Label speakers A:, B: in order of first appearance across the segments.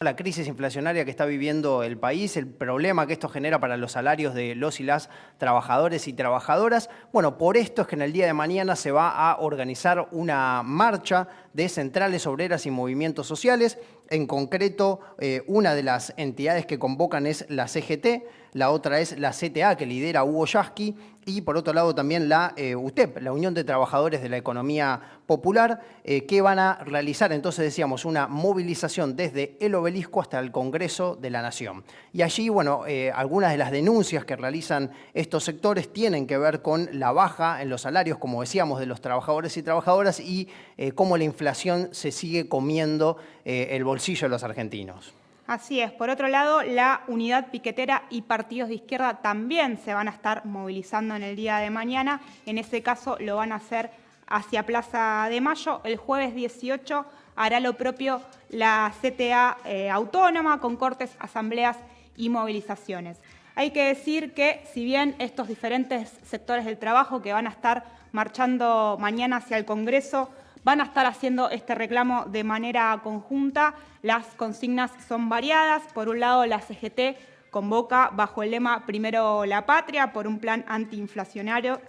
A: la crisis inflacionaria que está viviendo el país, el problema que esto genera para los salarios de los y las trabajadores y trabajadoras. Bueno, por esto es que en el día de mañana se va a organizar una marcha de centrales obreras y movimientos sociales. En concreto, una de las entidades que convocan es la CGT, la otra es la CTA, que lidera Hugo Yasky, y por otro lado también la UTEP, la Unión de Trabajadores de la Economía Popular, que van a realizar, entonces decíamos, una movilización desde el Obelisco hasta el Congreso de la Nación. Y allí, bueno, algunas de las denuncias que realizan estos sectores tienen que ver con la baja en los salarios, como decíamos, de los trabajadores y trabajadoras y cómo la inflación se sigue comiendo el bolsillo de los argentinos.
B: Así es. Por otro lado, la Unidad Piquetera y partidos de izquierda también se van a estar movilizando en el día de mañana. En ese caso lo van a hacer hacia Plaza de Mayo. El jueves 18 hará lo propio la CTA autónoma con cortes, asambleas y movilizaciones. Hay que decir que si bien estos diferentes sectores del trabajo que van a estar marchando mañana hacia el Congreso van a estar haciendo este reclamo de manera conjunta, las consignas son variadas. Por un lado, la CGT convoca bajo el lema Primero la Patria por un plan antiinflacionario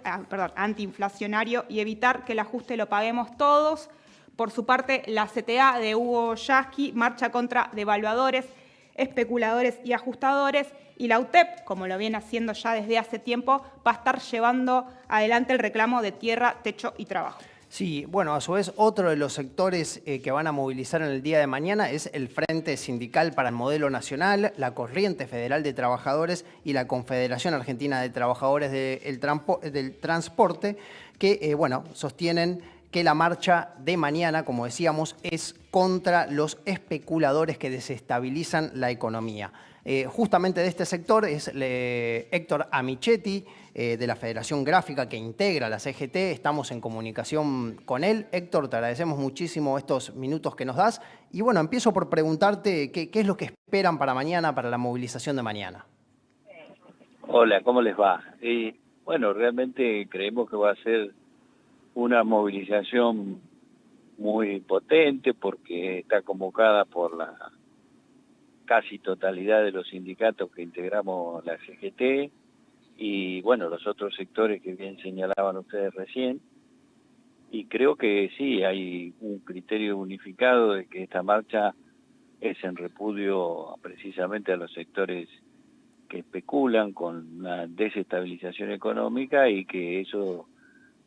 B: y evitar que el ajuste lo paguemos todos. Por su parte, la CTA de Hugo Yasky marcha contra devaluadores, especuladores y ajustadores, y la UTEP, como lo viene haciendo ya desde hace tiempo, va a estar llevando adelante el reclamo de tierra, techo y trabajo.
A: Sí, bueno, a su vez, otro de los sectores que van a movilizar en el día de mañana es el Frente Sindical para el Modelo Nacional, la Corriente Federal de Trabajadores y la Confederación Argentina de Trabajadores del Transporte, que, bueno, sostienen que la marcha de mañana, como decíamos, es contra los especuladores que desestabilizan la economía. Justamente de este sector es Héctor Amichetti, de la Federación Gráfica que integra la CGT. Estamos en comunicación con él. Héctor, te agradecemos muchísimo estos minutos que nos das. Y bueno, empiezo por preguntarte qué es lo que esperan para mañana, para la movilización de mañana.
C: Hola, ¿cómo les va? Bueno, realmente creemos que va a ser una movilización muy potente porque está convocada por la casi totalidad de los sindicatos que integramos la CGT y bueno, los otros sectores que bien señalaban ustedes recién. Y creo que sí, hay un criterio unificado de que esta marcha es en repudio precisamente a los sectores que especulan con la desestabilización económica y que eso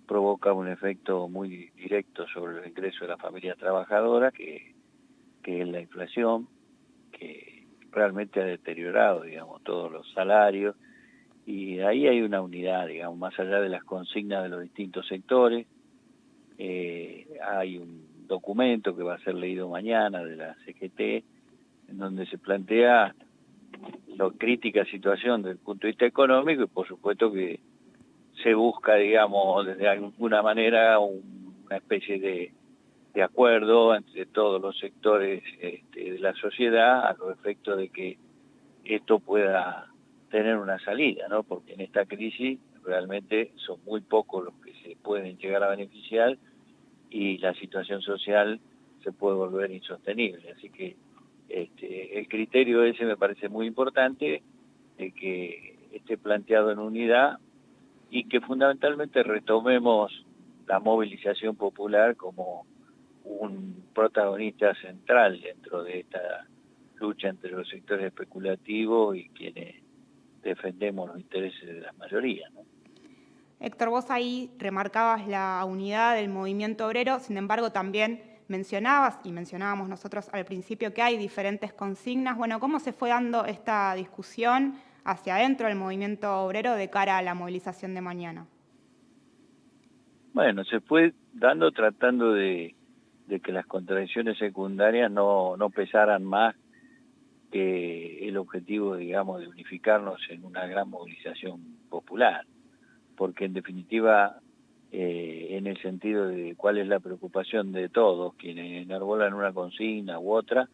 C: provoca un efecto muy directo sobre el ingreso de la familia trabajadora, que es la inflación, que realmente ha deteriorado, digamos, todos los salarios, y ahí hay una unidad, digamos, más allá de las consignas de los distintos sectores. Hay un documento que va a ser leído mañana de la CGT, en donde se plantea la crítica situación desde el punto de vista económico y por supuesto que se busca, digamos, desde alguna manera una especie de acuerdo entre todos los sectores de la sociedad a los efectos de que esto pueda tener una salida, ¿no? Porque en esta crisis realmente son muy pocos los que se pueden llegar a beneficiar y la situación social se puede volver insostenible. Así que el criterio ese me parece muy importante, de que esté planteado en unidad y que fundamentalmente retomemos la movilización popular como un protagonista central dentro de esta lucha entre los sectores especulativos y quienes defendemos los intereses de la mayoría, ¿no?
B: Héctor, vos ahí remarcabas la unidad del movimiento obrero, sin embargo también mencionabas, y mencionábamos nosotros al principio, que hay diferentes consignas. Bueno, ¿cómo se fue dando esta discusión hacia adentro del movimiento obrero de cara a la movilización de mañana?
C: Bueno, se fue dando tratando de que las contradicciones secundarias no pesaran más que el objetivo, digamos, de unificarnos en una gran movilización popular, porque en definitiva, en el sentido de cuál es la preocupación de todos quienes enarbolan una consigna u otra,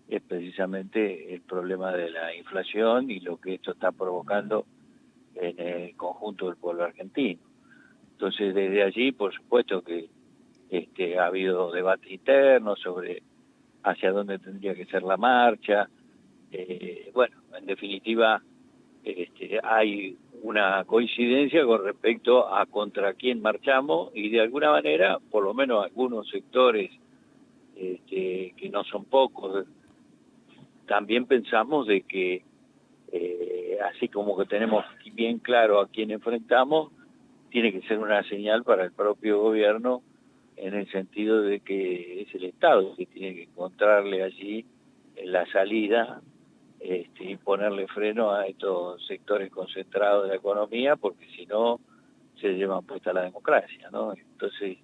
C: es precisamente el problema de la inflación y lo que esto está provocando en el conjunto del pueblo argentino. Entonces, desde allí, por supuesto que ha habido debate interno sobre hacia dónde tendría que ser la marcha. Bueno, en definitiva, hay una coincidencia con respecto a contra quién marchamos y de alguna manera, por lo menos algunos sectores, que no son pocos, también pensamos de que así como que tenemos bien claro a quién enfrentamos, tiene que ser una señal para el propio gobierno en el sentido de que es el Estado que tiene que encontrarle allí la salida y ponerle freno a estos sectores concentrados de la economía, porque si no se llevan puesta la democracia, ¿no? Entonces,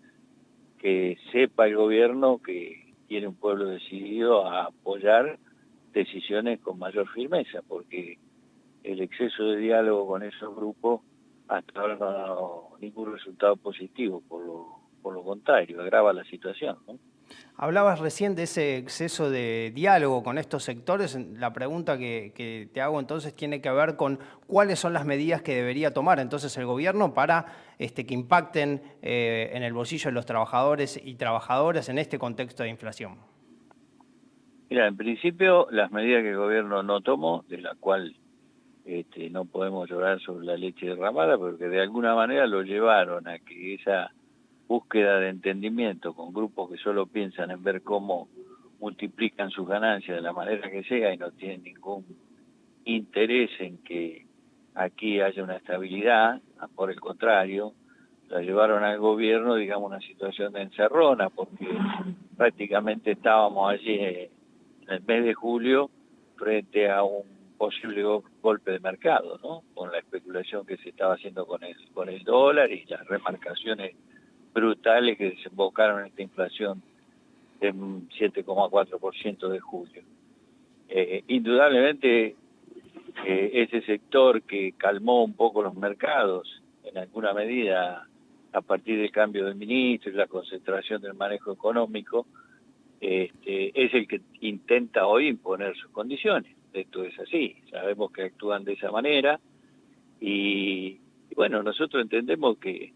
C: que sepa el gobierno que tiene un pueblo decidido a apoyar decisiones con mayor firmeza, porque el exceso de diálogo con esos grupos hasta ahora no ha dado ningún resultado positivo, por lo contrario, agrava la situación, ¿no?
A: Hablabas recién de ese exceso de diálogo con estos sectores. La pregunta que te hago entonces tiene que ver con cuáles son las medidas que debería tomar entonces el gobierno para que impacten en el bolsillo de los trabajadores y trabajadoras en este contexto de inflación.
C: Mira, en principio las medidas que el gobierno no tomó, de la cual no podemos llorar sobre la leche derramada, porque de alguna manera lo llevaron a que esa búsqueda de entendimiento con grupos que solo piensan en ver cómo multiplican sus ganancias de la manera que sea y no tienen ningún interés en que aquí haya una estabilidad, por el contrario, la llevaron al gobierno, digamos, una situación de encerrona, porque prácticamente estábamos allí en el mes de julio frente a un posible golpe de mercado, ¿no? Con la especulación que se estaba haciendo con el dólar y las remarcaciones brutales que desembocaron en esta inflación de 7,4% de julio. Indudablemente, ese sector que calmó un poco los mercados, en alguna medida, a partir del cambio del ministro y la concentración del manejo económico, es el que intenta hoy imponer sus condiciones. Esto es así, sabemos que actúan de esa manera y bueno, nosotros entendemos que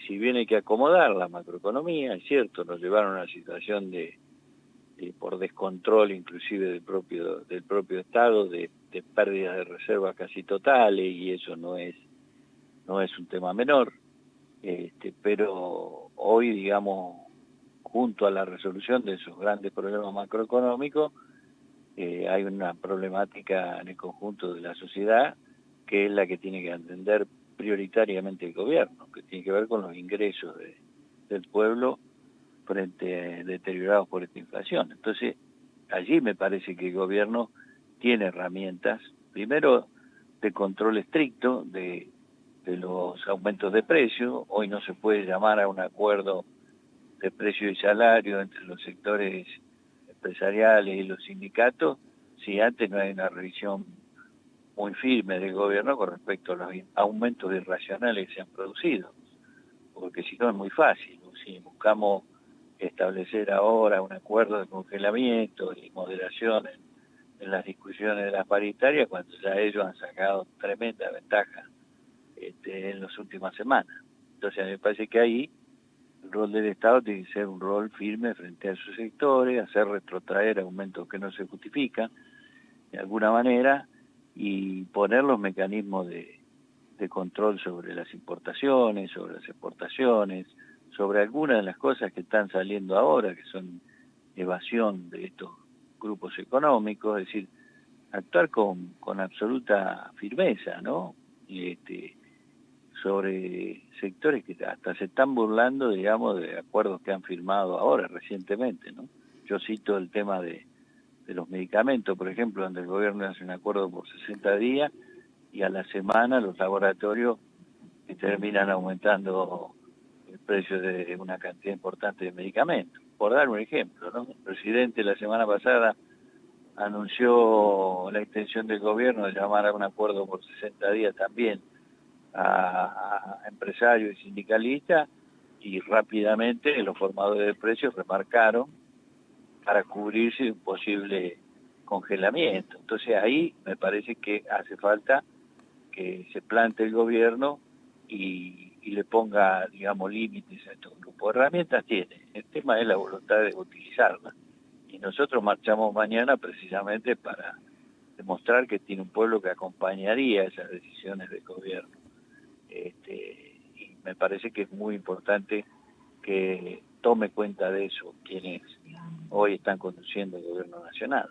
C: si bien hay que acomodar la macroeconomía, es cierto, nos llevaron a una situación de por descontrol inclusive del propio Estado, de pérdidas de reservas casi totales, y eso no es un tema menor, pero hoy, digamos, junto a la resolución de esos grandes problemas macroeconómicos, hay una problemática en el conjunto de la sociedad que es la que tiene que atender prioritariamente el gobierno, que tiene que ver con los ingresos del pueblo deteriorados por esta inflación. Entonces, allí me parece que el gobierno tiene herramientas, primero de control estricto de los aumentos de precios. Hoy no se puede llamar a un acuerdo de precio y salario entre los sectores empresariales y los sindicatos si antes no hay una revisión muy firme del gobierno con respecto a los aumentos irracionales que se han producido, porque si no es muy fácil. Si buscamos establecer ahora un acuerdo de congelamiento y moderación en las discusiones de las paritarias, cuando ya ellos han sacado tremenda ventaja en las últimas semanas. Entonces, a mí me parece que ahí el rol del Estado tiene que ser un rol firme frente a esos sectores, hacer retrotraer aumentos que no se justifican de alguna manera y poner los mecanismos de control sobre las importaciones, sobre las exportaciones, sobre algunas de las cosas que están saliendo ahora, que son evasión de estos grupos económicos, es decir, actuar con absoluta firmeza, ¿no? Sobre sectores que hasta se están burlando, digamos, de acuerdos que han firmado ahora, recientemente, ¿no? Yo cito el tema de los medicamentos, por ejemplo, donde el gobierno hace un acuerdo por 60 días y a la semana los laboratorios terminan aumentando el precio de una cantidad importante de medicamentos. Por dar un ejemplo, ¿no? El presidente la semana pasada anunció la intención del gobierno de llamar a un acuerdo por 60 días también a empresarios y sindicalistas, y rápidamente los formadores de precios remarcaron para cubrirse de un posible congelamiento. Entonces ahí me parece que hace falta que se plante el gobierno y le ponga, digamos, límites a estos grupos. Herramientas tiene, el tema es la voluntad de utilizarlas. nosotros marchamos mañana precisamente para demostrar que tiene un pueblo que acompañaría esas decisiones del gobierno. Y me parece que es muy importante que tome cuenta de eso quienes hoy están conduciendo el gobierno nacional.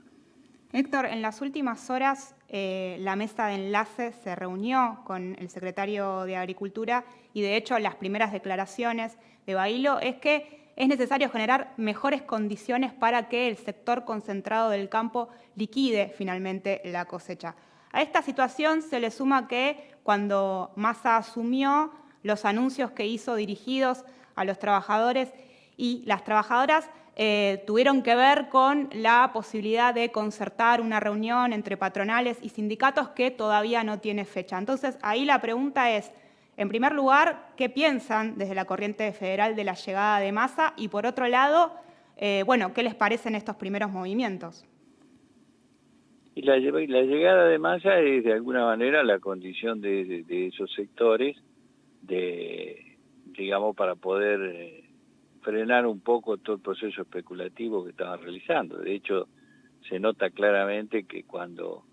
B: Héctor, en las últimas horas la mesa de enlace se reunió con el secretario de Agricultura y de hecho las primeras declaraciones de Bailo es que es necesario generar mejores condiciones para que el sector concentrado del campo liquide finalmente la cosecha. A esta situación se le suma que cuando Massa asumió, los anuncios que hizo dirigidos a los trabajadores y las trabajadoras tuvieron que ver con la posibilidad de concertar una reunión entre patronales y sindicatos que todavía no tiene fecha. Entonces, ahí la pregunta es, en primer lugar, ¿qué piensan desde la corriente federal de la llegada de Massa? Y por otro lado, ¿qué les parecen estos primeros movimientos?
C: Y la llegada de Massa es de alguna manera la condición de esos sectores, digamos, para poder frenar un poco todo el proceso especulativo que estaban realizando. De hecho, se nota claramente que cuando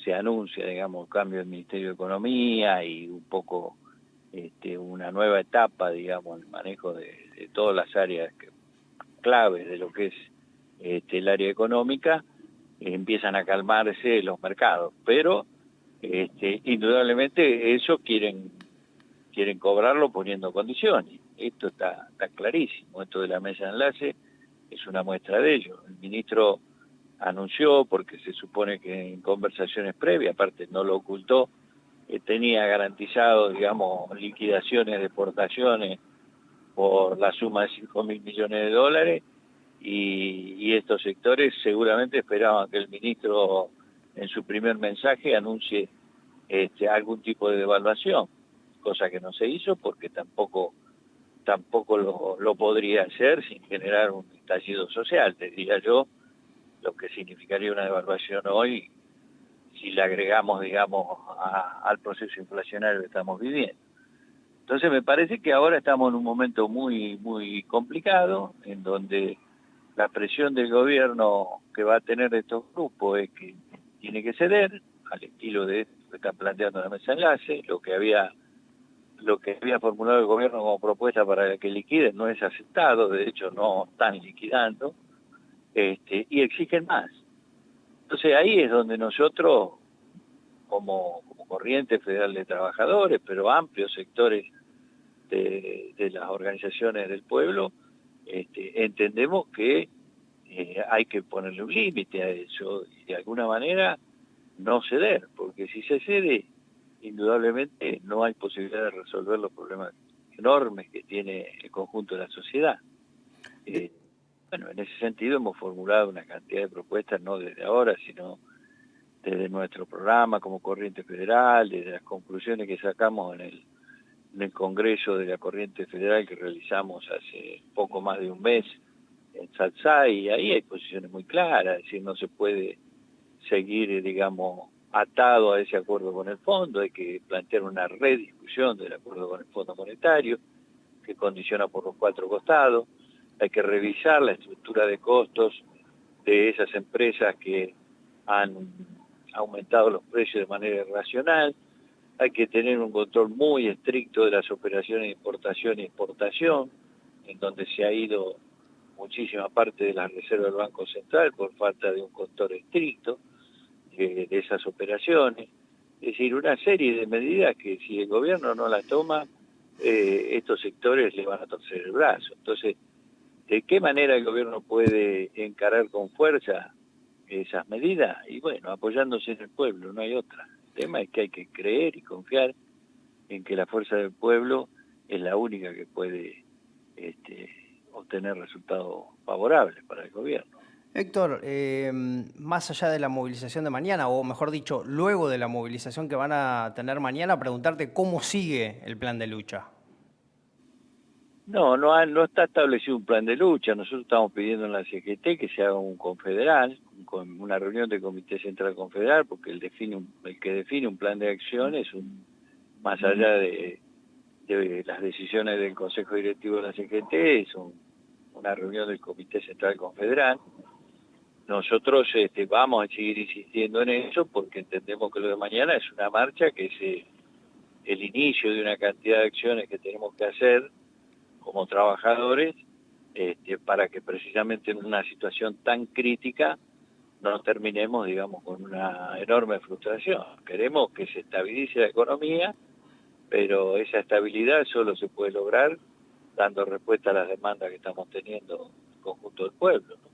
C: se anuncia, digamos, cambio del Ministerio de Economía y un poco una nueva etapa, digamos, en el manejo de todas las áreas claves de lo que es el área económica, empiezan a calmarse los mercados. Pero indudablemente eso quieren cobrarlo poniendo condiciones. Esto está clarísimo. Esto de la mesa de enlace es una muestra de ello. El ministro anunció, porque se supone que en conversaciones previas, aparte no lo ocultó, tenía garantizado, digamos, liquidaciones de exportaciones por la suma de 5.000 millones de dólares, y estos sectores seguramente esperaban que el ministro en su primer mensaje anuncie algún tipo de devaluación, cosa que no se hizo porque tampoco lo podría hacer sin generar un estallido social, te diría yo, lo que significaría una devaluación hoy si le agregamos, digamos, al proceso inflacionario que estamos viviendo. Entonces me parece que ahora estamos en un momento muy, muy complicado, en donde la presión del gobierno que va a tener estos grupos es que tiene que ceder al estilo de lo que están planteando la mesa de enlace. Lo que había formulado el gobierno como propuesta para que liquiden no es aceptado, de hecho no están liquidando, y exigen más. Entonces ahí es donde nosotros, como Corriente Federal de Trabajadores, pero amplios sectores de las organizaciones del pueblo, entendemos que hay que ponerle un límite a eso y de alguna manera no ceder, porque si se cede, indudablemente no hay posibilidad de resolver los problemas enormes que tiene el conjunto de la sociedad. Bueno, en ese sentido hemos formulado una cantidad de propuestas, no desde ahora, sino desde nuestro programa como Corriente Federal, desde las conclusiones que sacamos en el Congreso de la Corriente Federal que realizamos hace poco más de un mes en Salsay, y ahí hay posiciones muy claras, es decir, no se puede seguir, digamos, atado a ese acuerdo con el fondo, hay que plantear una rediscusión del acuerdo con el Fondo Monetario, que condiciona por los cuatro costados, hay que revisar la estructura de costos de esas empresas que han aumentado los precios de manera irracional, hay que tener un control muy estricto de las operaciones de importación y exportación, en donde se ha ido muchísima parte de las reservas del Banco Central por falta de un control estricto de esas operaciones. Es decir, una serie de medidas que si el gobierno no las toma, estos sectores le van a torcer el brazo. Entonces, ¿de qué manera el gobierno puede encarar con fuerza esas medidas? Y bueno, apoyándose en el pueblo, no hay otra. El tema es que hay que creer y confiar en que la fuerza del pueblo es la única que puede obtener resultados favorables para el gobierno.
A: Héctor, más allá de la movilización de mañana, o mejor dicho, luego de la movilización que van a tener mañana, preguntarte cómo sigue el plan de lucha.
C: No está establecido un plan de lucha. Nosotros estamos pidiendo en la CGT que se haga un confederal, con una reunión del Comité Central Confederal, porque el que define un plan de acción es más allá de las decisiones del Consejo Directivo de la CGT, es una reunión del Comité Central Confederal, nosotros vamos a seguir insistiendo en eso porque entendemos que lo de mañana es una marcha que es el inicio de una cantidad de acciones que tenemos que hacer como trabajadores para que precisamente en una situación tan crítica no terminemos, digamos, con una enorme frustración. Queremos que se estabilice la economía, pero esa estabilidad solo se puede lograr dando respuesta a las demandas que estamos teniendo el conjunto del pueblo, ¿no?